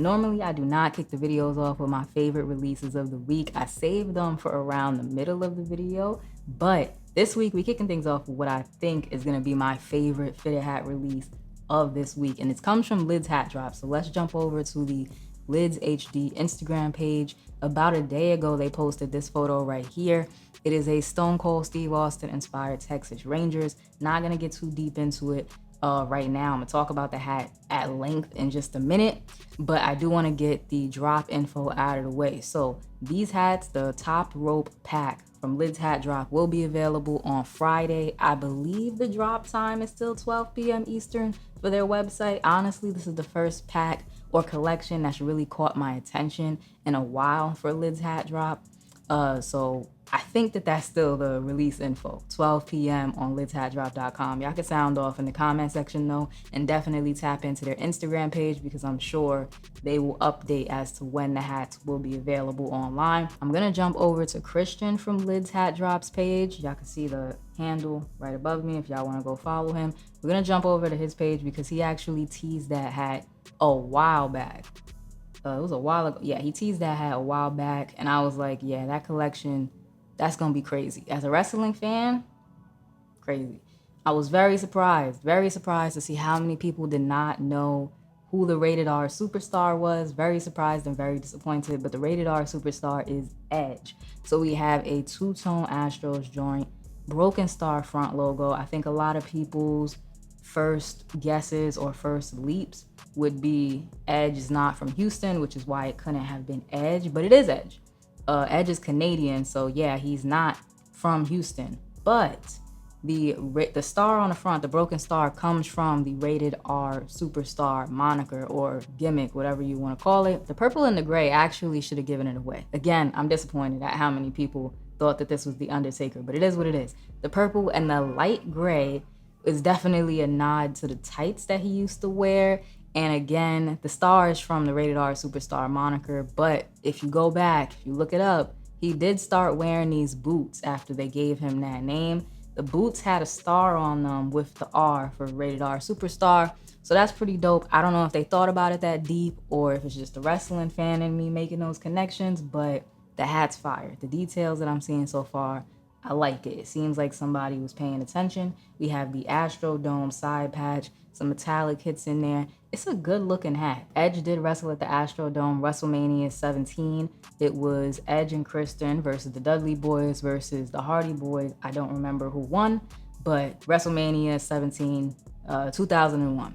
Normally, I do not kick the videos off with my favorite releases of the week. I save them for around the middle of the video, but this week we're kicking things off with what I think is gonna be my favorite fitted hat release of this week, and it comes from Lids Hat Drop. So let's jump over to the Lids HD Instagram page. About a day ago, they posted this photo right here. It is a Stone Cold Steve Austin inspired Texas Rangers. Not gonna get too deep into it right now. I'm gonna talk about the hat at length in just a minute, but I do want to get the drop info out of the way. So these hats, the top rope pack from Lids Hat Drop, will be available on Friday. I believe the drop time is still 12 p.m. Eastern for their website. Honestly, this is the first pack or collection that's really caught my attention in a while for Lids Hat Drop. So I think that that's still the release info, 12 p.m. on lidshatdrop.com. Y'all can sound off in the comment section though, and definitely tap into their Instagram page because I'm sure they will update as to when the hats will be available online. I'm gonna jump over to Christian from Lids Hat Drop's page. Y'all can see the handle right above me if y'all wanna go follow him. We're gonna jump over to his page because he actually teased that hat a while back. It was a while ago. Yeah, he teased that hat a while back, and I was like, yeah, that collection, that's gonna be crazy. As a wrestling fan, crazy. I was very surprised to see how many people did not know who the Rated R Superstar was. Very surprised and very disappointed, but the Rated R Superstar is Edge. So we have a two-tone Astros joint, Broken Star front logo. I think a lot of people's first guesses or first leaps would be Edge is not from Houston, which is why it couldn't have been Edge, but it is Edge. Edge is Canadian, so yeah, he's not from Houston. But the star on the front, the broken star, comes from the Rated R Superstar moniker or gimmick, whatever you want to call it. The purple and the gray actually should have given it away. Again, I'm disappointed at how many people thought that this was The Undertaker, but it is what it is. The purple and the light gray is definitely a nod to the tights that he used to wear. And again, the star is from the Rated R Superstar moniker. But if you go back, if you look it up, he did start wearing these boots after they gave him that name. The boots had a star on them with the R for Rated R Superstar. So that's pretty dope. I don't know if they thought about it that deep or if it's just a wrestling fan in me making those connections, but the hat's fire. The details that I'm seeing so far, I like it. It seems like somebody was paying attention. We have the Astrodome side patch, some metallic hits in there. It's a good looking hat. Edge did wrestle at the Astrodome WrestleMania 17. It was Edge and Christian versus the Dudley Boys versus the Hardy Boys. I don't remember who won, but WrestleMania 17, 2001.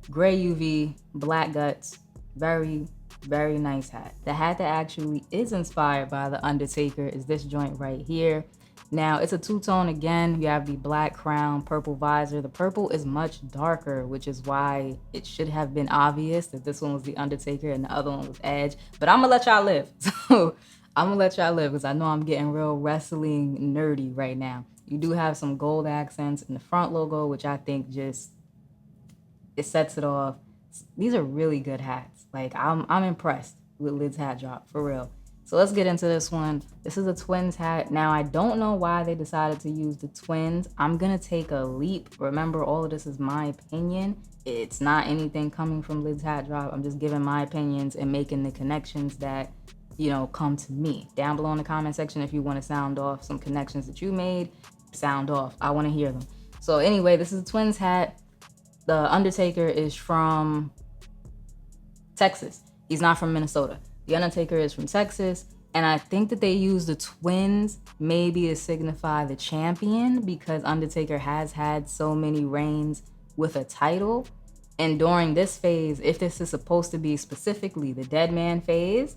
Gray UV, black guts, very, very nice hat. The hat that actually is inspired by The Undertaker is this joint right here. Now, it's a two-tone again. You have the black crown, purple visor. The purple is much darker, which is why it should have been obvious that this one was The Undertaker and the other one was Edge. But I'm gonna let y'all live. So I'm gonna let y'all live because I know I'm getting real wrestling nerdy right now. You do have some gold accents in the front logo, which I think just, it sets it off. These are really good hats. Like, I'm impressed with Lids Hat Drop, for real. So let's get into this one. This is a twins hat. Now, I don't know why they decided to use the twins. I'm gonna take a leap. Remember, all of this is my opinion. It's not anything coming from Lids Hat Drop. I'm just giving my opinions and making the connections that, you know, come to me. Down below in the comment section, if you want to sound off some connections that you made, sound off. I want to hear them. So anyway, this is a twins hat. The Undertaker is from Texas. He's not from Minnesota. The Undertaker is from Texas, and I think that they use the twins maybe to signify the champion because Undertaker has had so many reigns with a title. And during this phase, if this is supposed to be specifically the Dead Man phase,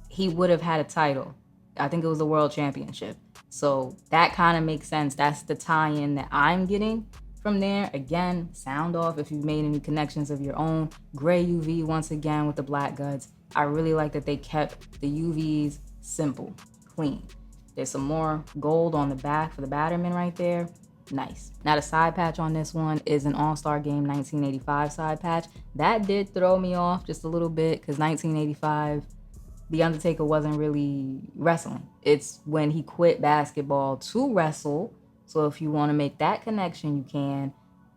he would have had a title. I think it was the World Championship. So that kind of makes sense. That's the tie-in that I'm getting from there. Again, sound off if you've made any connections of your own. Gray UV once again with the black guts. I really like that they kept the UVs simple, clean. There's some more gold on the back for the Batterman right there. Nice. Now the side patch on this one is an All-Star Game 1985 side patch. That did throw me off just a little bit because 1985, The Undertaker wasn't really wrestling. It's when he quit basketball to wrestle. So if you want to make that connection, you can.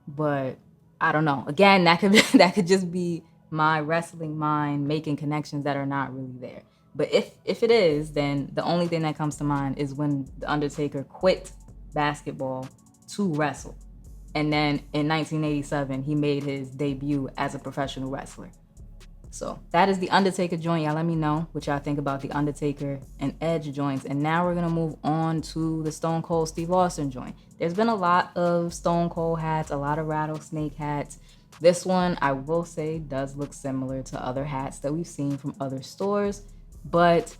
But I don't know. Again, that could just be my wrestling mind making connections that are not really there. But if it is, then the only thing that comes to mind is when The Undertaker quit basketball to wrestle. And then in 1987, he made his debut as a professional wrestler. So that is the Undertaker joint. Y'all let me know what y'all think about the Undertaker and Edge joints. And now we're gonna move on to the Stone Cold Steve Austin joint. There's been a lot of Stone Cold hats, a lot of rattlesnake hats. This one, I will say, does look similar to other hats that we've seen from other stores, but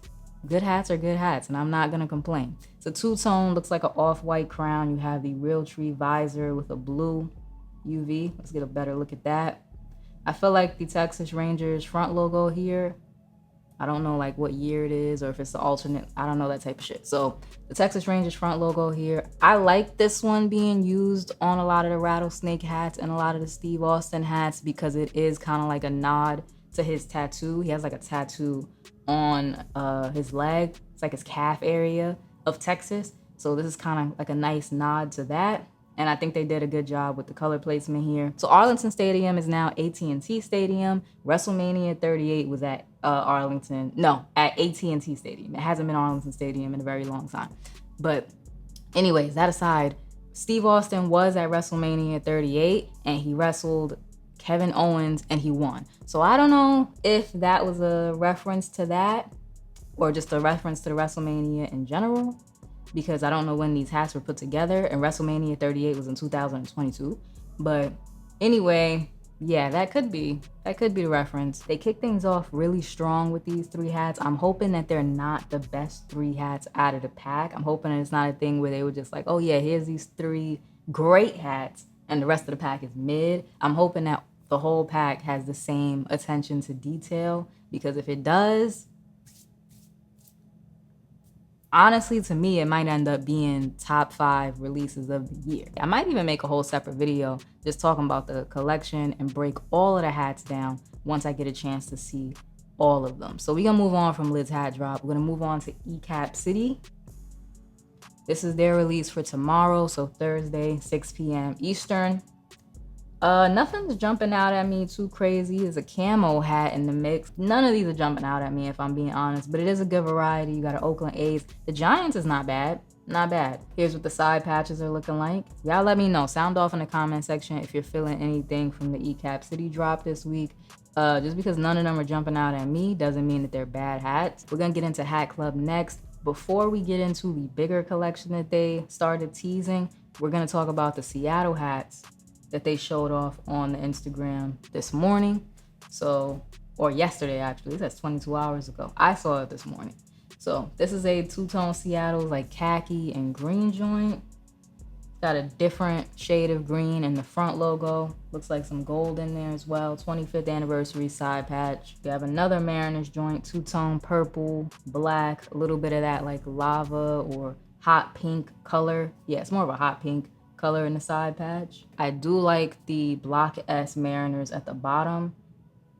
good hats are good hats, and I'm not gonna complain. It's a two-tone, looks like an off-white crown. You have the Realtree visor with a blue UV. Let's get a better look at that. I feel like the Texas Rangers front logo here, I don't know like what year it is or if it's the alternate, I don't know that type of shit. So the Texas Rangers front logo here, I like this one being used on a lot of the rattlesnake hats and a lot of the Steve Austin hats because it is kind of like a nod to his tattoo. He has like a tattoo on his leg. It's like his calf area of Texas. So this is kind of like a nice nod to that. And I think they did a good job with the color placement here. So Arlington Stadium is now AT&T Stadium. WrestleMania 38 was at at AT&T Stadium. It hasn't been Arlington Stadium in a very long time. But anyways, that aside, Steve Austin was at WrestleMania 38 and he wrestled Kevin Owens and he won. So I don't know if that was a reference to that or just a reference to the WrestleMania in general, because I don't know when these hats were put together, and WrestleMania 38 was in 2022. But anyway, yeah, that could be the reference. They kick things off really strong with these three hats. I'm hoping that they're not the best three hats out of the pack. I'm hoping it's not a thing where they were just like, oh yeah, here's these three great hats and the rest of the pack is mid. I'm hoping that the whole pack has the same attention to detail, because if it does, honestly, to me, it might end up being top 5 releases of the year. I might even make a whole separate video just talking about the collection and break all of the hats down once I get a chance to see all of them. So we're gonna move on from Lid's hat drop. We're gonna move on to Cap City. This is their release for tomorrow, so Thursday, 6 p.m. Eastern. Nothing's jumping out at me too crazy. There's a camo hat in the mix. None of these are jumping out at me if I'm being honest, but it is a good variety. You got an Oakland A's. The Giants is not bad. Not bad. Here's what the side patches are looking like. Y'all let me know. Sound off in the comment section if you're feeling anything from the Cap City drop this week. Just because none of them are jumping out at me doesn't mean that they're bad hats. We're gonna get into Hat Club next. Before we get into the bigger collection that they started teasing, we're gonna talk about the Seattle hats that they showed off on the Instagram this morning. Or yesterday actually, that's 22 hours ago. I saw it this morning. So this is a two-tone Seattle, like khaki and green joint. Got a different shade of green in the front logo. Looks like some gold in there as well. 25th anniversary side patch. You have another Mariners joint, two-tone purple, black, a little bit of that like lava or hot pink color. Yeah, it's more of a hot pink color in the side patch. I do like the Block S Mariners at the bottom.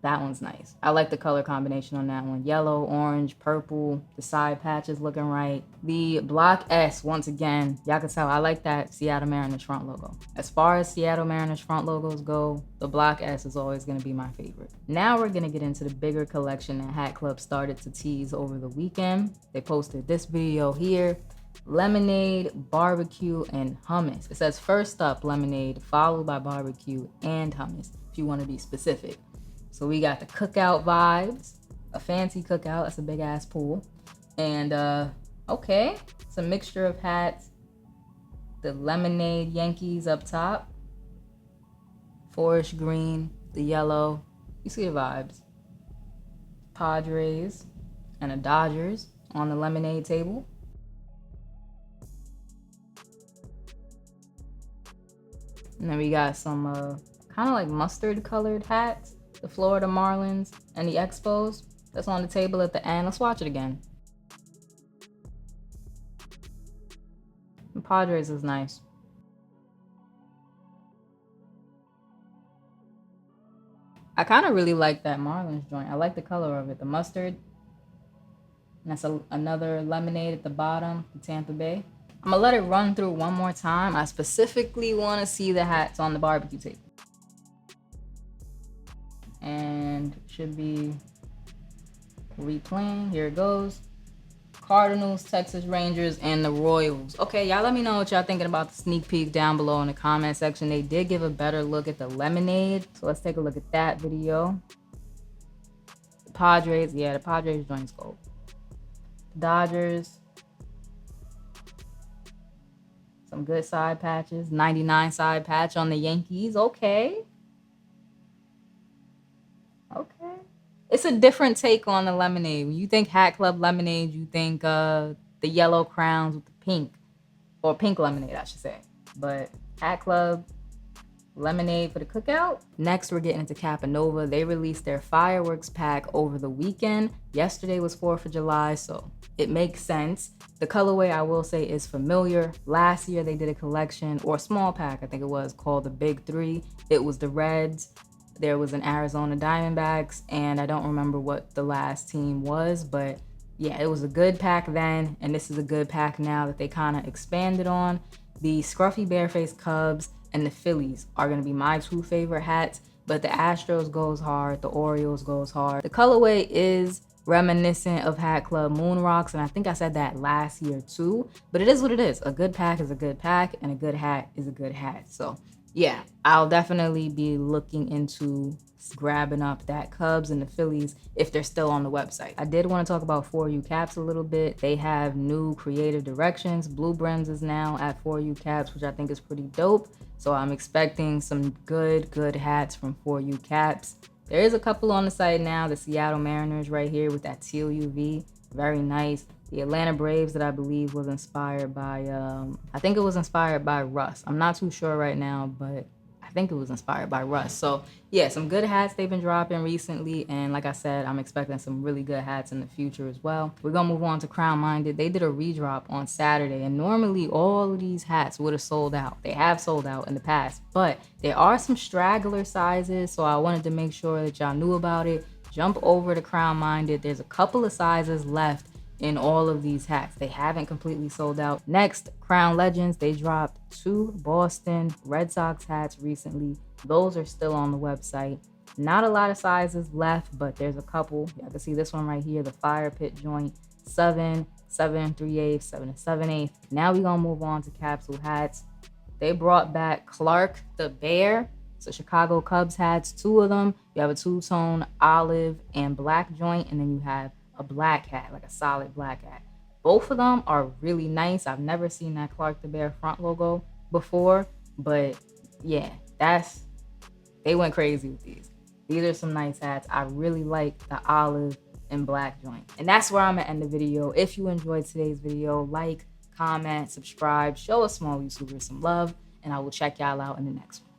That one's nice. I like the color combination on that one. Yellow, orange, purple. The side patch is looking right. The Block S, once again, y'all can tell I like that Seattle Mariners front logo. As far as Seattle Mariners front logos go, the Block S is always gonna be my favorite. Now we're gonna get into the bigger collection that Hat Club started to tease over the weekend. They posted this video here. Lemonade, barbecue, and hummus. It says first up lemonade, followed by barbecue and hummus, if you want to be specific. So we got the cookout vibes, a fancy cookout, that's a big ass pool. And okay, it's a mixture of hats. The lemonade Yankees up top, forest green, the yellow, you see the vibes. Padres and the Dodgers on the lemonade table. And then we got some kind of like mustard colored hats, the Florida Marlins and the Expos. That's on the table at the end. Let's watch it again. The Padres is nice. I kind of really like that Marlins joint. I like the color of it, the mustard. And that's another lemonade at the bottom, the Tampa Bay. I'm gonna let it run through one more time. I specifically want to see the hats on the barbecue table. and should be replaying. Here it goes. Cardinals, Texas Rangers, and the Royals. Okay, y'all let me know what y'all thinking about the sneak peek down below in the comment section. They did give a better look at the lemonade, so let's take a look at that video. The Padres, yeah, the Padres joint scope. Dodgers, some good side patches. 99 side patch on the Yankees. Okay. It's a different take on the lemonade. When you think Hat Club lemonade, you think the yellow crowns with the pink, or pink lemonade, I should say. But Hat Club lemonade for the cookout. Next, we're getting into Capanova. They released their fireworks pack over the weekend. Yesterday was 4th of July, so it makes sense. The colorway, I will say, is familiar. Last year, they did a collection, or a small pack, I think it was, called the Big Three. It was the Reds, there was an Arizona Diamondbacks, and I don't remember what the last team was, but yeah, it was a good pack then, and this is a good pack now that they kind of expanded on. The Scruffy Barefaced Cubs and the Phillies are going to be my two favorite hats, but the Astros goes hard, the Orioles goes hard. The colorway is reminiscent of Hat Club Moon Rocks, and I think I said that last year too, but it is what it is. A good pack is a good pack, and a good hat is a good hat. So yeah, I'll definitely be looking into grabbing up that Cubs and the Phillies if they're still on the website. I did want to talk about 4U Caps a little bit. They have new creative directions. Blue Brims is now at 4U Caps, which I think is pretty dope. So I'm expecting some good hats from 4U Caps. There is a couple on the site now. The Seattle Mariners right here with that teal UV. Very nice. The Atlanta Braves that I believe was inspired by, I think it was inspired by Russ. I'm not too sure right now, but I think it was inspired by Russ. So yeah, some good hats they've been dropping recently. And like I said, I'm expecting some really good hats in the future as well. We're gonna move on to Crown Minded. They did a redrop on Saturday, and normally all of these hats would have sold out. They have sold out in the past, but there are some straggler sizes. So I wanted to make sure that y'all knew about it. Jump over to Crown Minded. There's a couple of sizes left in all of these hats. They haven't completely sold out. Next, Crown Legends. They dropped 2 Boston Red Sox hats recently. Those are still on the website. Not a lot of sizes left, but there's a couple. Y'all can see this one right here, the Fire Pit joint, 7, 7 3/8, 7 7/8. Now we're gonna move on to Capsule hats. They brought back Clark the Bear. So Chicago Cubs hats, 2 of them. You have a 2-tone olive and black joint, and then you have a black hat, like a solid black hat. Both of them are really nice. I've never seen that Clark the Bear front logo before, but yeah, they went crazy with these. These are some nice hats. I really like the olive and black joint. And that's where I'm gonna end the video. If you enjoyed today's video, like, comment, subscribe, show a small YouTuber some love, and I will check y'all out in the next one.